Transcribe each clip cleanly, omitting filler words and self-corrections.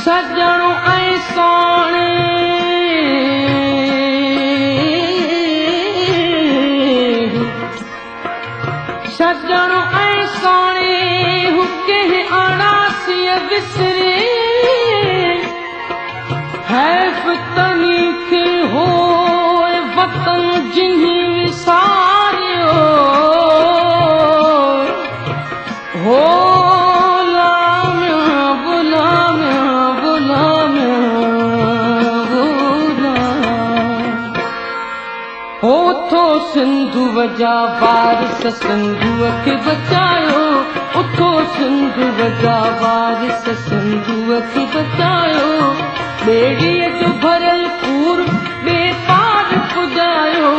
सजणो ऐं सोणे सजणो ऐं सोणे हू कंहिं अणासीअ विसरे हैफ़ तनी खे हो वतन जिन्हीं विसारियो हो उथो सिंधु जा वारिस सिंधुअ खे बचायो उथो सिंधु जा वारिस सिंधुअ खे बचायो ॿेड़ीअ जो भरियल पूर ॿिए पार पुॼायो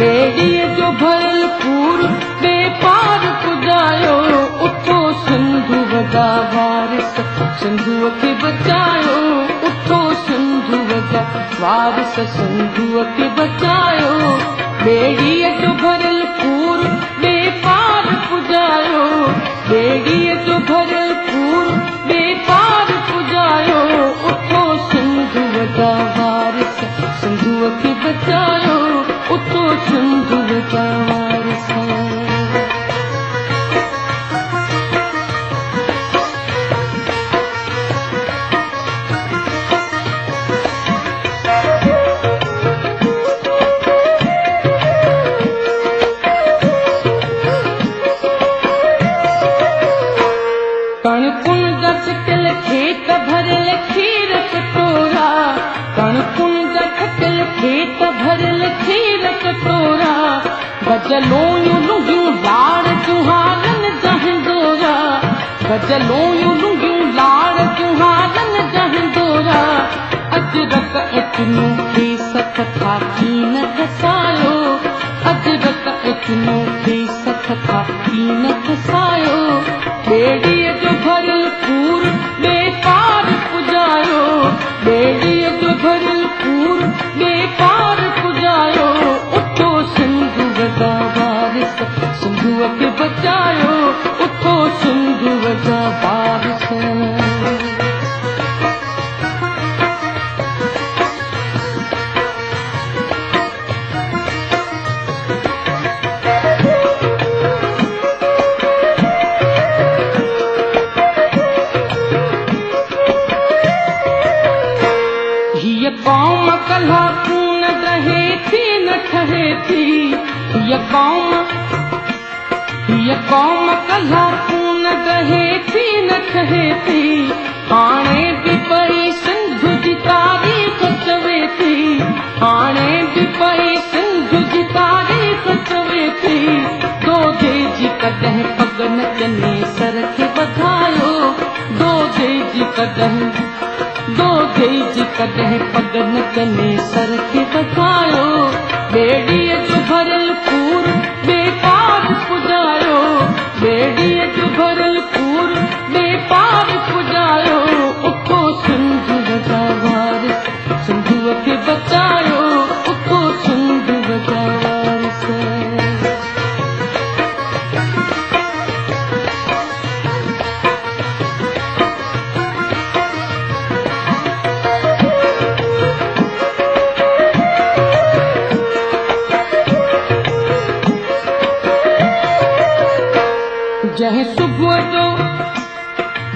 ॿेड़ीअ जो भरियल पूर ॿिए पार पुॼायो उथो सिंधु जा वारिस सिंधुअ खे बचायो उथो सिंधु जा वारिस सिंधुअ खे बचायो ॿेड़ीअ जो भरियल पूर ॿिए पार पुॼायो ॿेड़ीअ जो भरियल पूर ॿिए पार पुॼायो उथो सिंधुअ जा वारिस सिंधुअ खे बचायो उथो सिंधुअ जा वारिस कणकुन जा छिकल खेत भरियल खीर कटोरा कणकुन जा छिकल खेत भरियल खीर कटोरा गजलोयूं लुंगियूं लाड़ जुहारन जहंदोरा गजलोयूं लुंगियूं लाड़ जुहारन जहंदोरा अजरक इतनू खे सख था कीन खसायो अजरक इतनू खे सख था कीन खसायो ॿेड़ीअ जो भरियल पूर ॿिए पार पुॼायो ॿेड़ीअ जो भरियल पूर ॿिए पार पुॼायो उथो सिंधुअ जा वारिस सिंधुअ खे बचायो उथो सिंधुअ जा वारिस कौम कल्हा खून रहे थी न ठहे थी ये कौम कल्हा खून रहे थी न ठहे थी हाणे भी पई सिंधु जी तारीख़ चवे थी हाणे भी पई सिंधु जी तारीख़ चवे थी दोधे जी कॾहिं पग न चने सर खे वधायो दोधे जी कॾहिं दोधे जी कॾहिं पग न चने सर खे वधायो ॿेड़ीअ जो भरियल पूर ॿिए पार पुॼायो ॿेड़ीअ जो भरियल पूर ॿिए पार पुॼायो उथो सिंधुअ जा वारिस सिंधुअ खे बचायो उथो सिंधुअ जा वारिस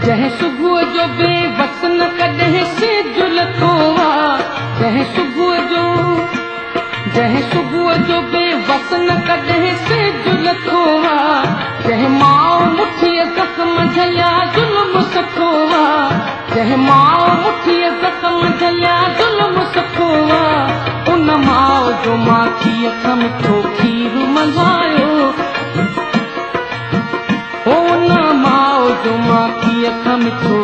जंहिं सुबुह जो बेवस न कॾहिं सिज लथो आहे जंहिं सुबुह जो बेवस न कॾहिं सिज लथो आहे जंहिं माउ मुठीअ ज़ख़्म झलिया ज़ुल्म सखो आहे जंहिं माउ मुठीअ ज़ख़्म झलिया ज़ुल्म सखो आहे उन माउ जो माखीअ खां मिठो खीर मल्हायो उन माउ जो माखीअ खां मिठो